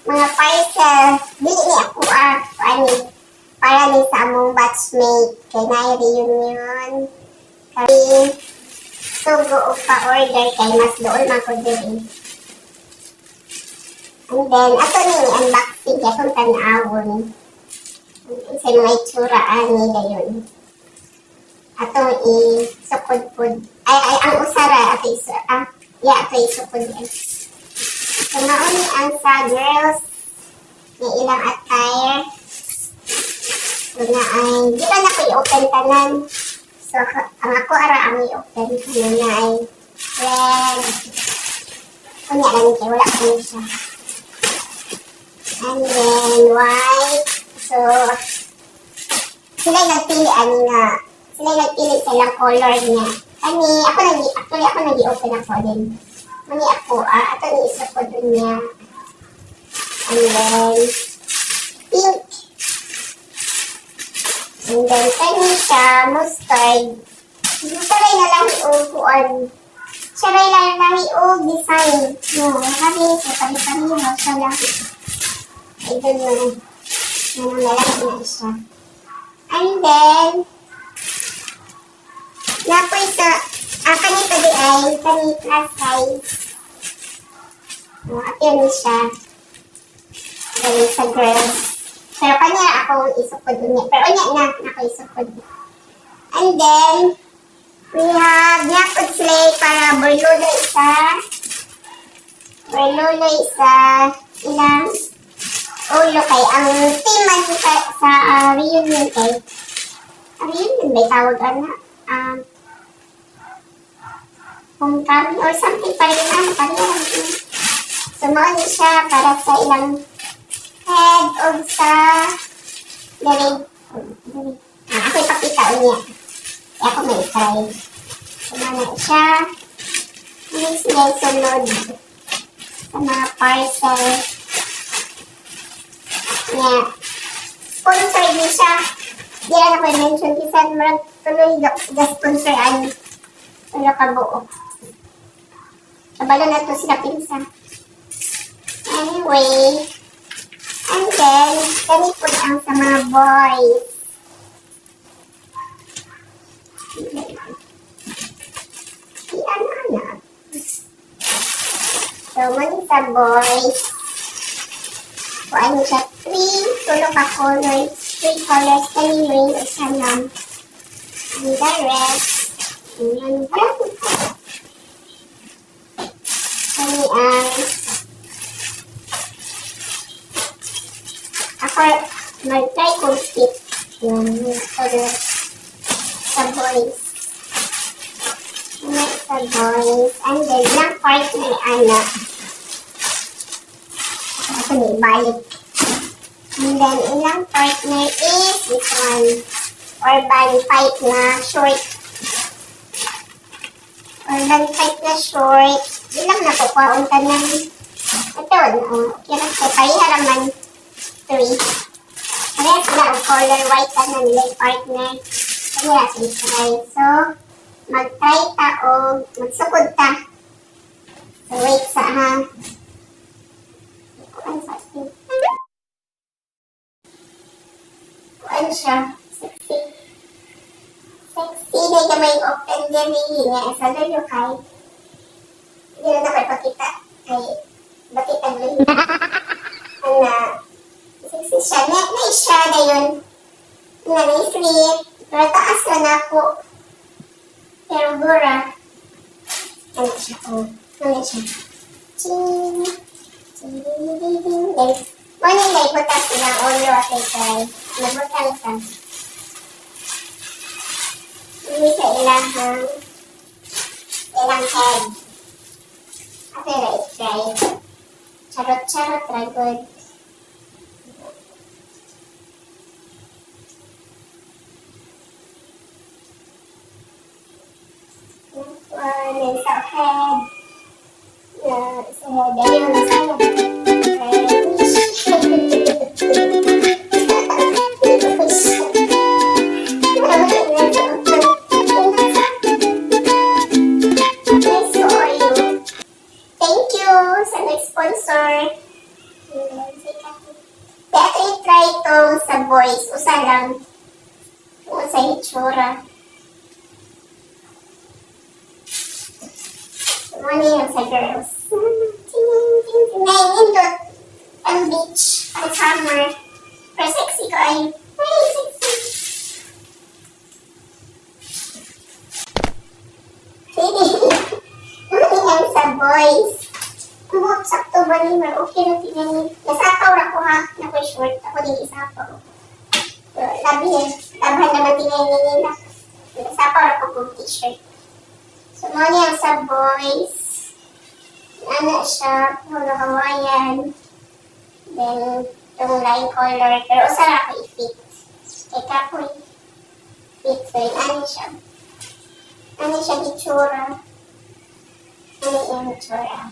mga parcel. Dili ni ako para ni sa among batchmate. Kay na-reunion. Kami, sugo o pa-order kay mas doon man ko din. And then, ato ni unboxing kaya kung tanawon. Isa mga itsura ani dayon. Ato i-sukod po. Ay, ang usara. Ato i-sukod. So, mauni ang sa girls na ilang attire. So, na ay, di ba na ko i-open tanan? So, ang ako ang i-open tanan na ay red. Kunya lang kayo, wala ko siya. And then, white. So, sila nagpili silang color niya. Actually ako nag-i-open ako din. Mani ako, ato ni isukod niya. And then, pink. And then, kani siya, mustard. Saray na lang i-upuan. Saray lang i-design. No, sabi siya, pari-pariho siya lang. I don't know. Nalang na siya. And then, napoy sa, kanito di ay, kanito size. At yun siya. Galing sa girls. Pero kanya ako isukod niya. Pero niya na, ako isukod. And then, we have Yakut Slay para Berlulo isa, ilang ulo kay ang team man sa reunion kay. Reunion ba tawag homecoming or something pa rin So, mauni siya para sa ilang head o sa ako ipakita niya. Kaya ako may try. So, mauna siya. Next niya sunod sa mga parcel. Niya. Sponsor din siya. Di lang ako i-mention kisan marang tuloy ga-sponsor tulo ka buo. Kabalo na to sila pinsa. Anyway, and then, ganito ang sa mga boys. Ano. So, mali sa boys. Kuhaan siya 3 tulo ka colors. 3 colors. Anyway, isa lang. And the rest, ayan. Ako, mag-try kong tip yung color sa boys. Sa boys. And then, yung part na ako na ibalik. And then, ilang partner is this one. Urban Fight na short. Urban Fight na short. Ilang nakukuhaon ka ng ito. Kira sa pariharaman 3. Parehas na ang color white ka na nila partner. Kaya try. So, mag-try ta o magsukod ta. So, wait sa Kuan siya. Sexy. Sexy na may open din niya. Sa lalo kay. Hindi na dapat pakita. Kay bakit ang lalo. Sexy siya. Na siya na yun. Na-sleep. Pero taas na ako. Pero gura. Ano siya? Ano siya? Ching. Then, morning na ibutas silang ulo at ikay. Nabutan ka. Hindi sa ilang head. At pero i-try. Charot-charot, ragod. Then sa head. Sa head. Ayun, sa head. Thank you sa nag-sponsor. Kaya i-try itong sa boys. Usa lang. Kung sa itsura. Ano yung sa girls? Nainindot ang beach. Ang summer. Pero sexy ko ay. Ay, sexy. Ano yan sa boys? Buhok sakto ba ni Mar? Okay na tingnan. Nasapaw na ko ha. Nakoy short. Ako din isapaw. Labi eh. Labahan naman tingnan nila. Nasapaw na ko kong t-shirt. So, mo niya sa boys. Ano siya, puro Hawaiian. Then, itong line color. Pero usara ako i-fit. Kaya kapoy. Fit. So, ano siya. Ano siya itsura. Ano yung itsura.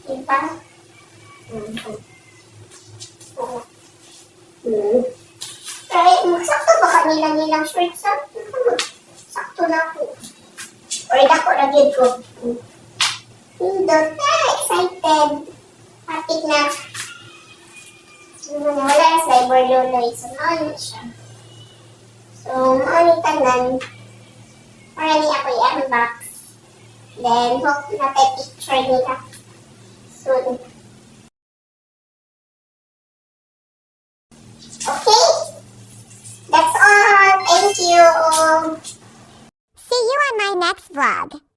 Diba? Pero, sakto ba kanila-nilang short sa? Sakto na ako. Or dako na gid ko. Pindot. Excited. Happy na. Wala na sa Iborloloy. So, ano siya. So, ano tanan. Para niya ako i-unbox. Then, hope na tayo picture nila. Soon. Okay? That's all. Thank you. See you on my next vlog.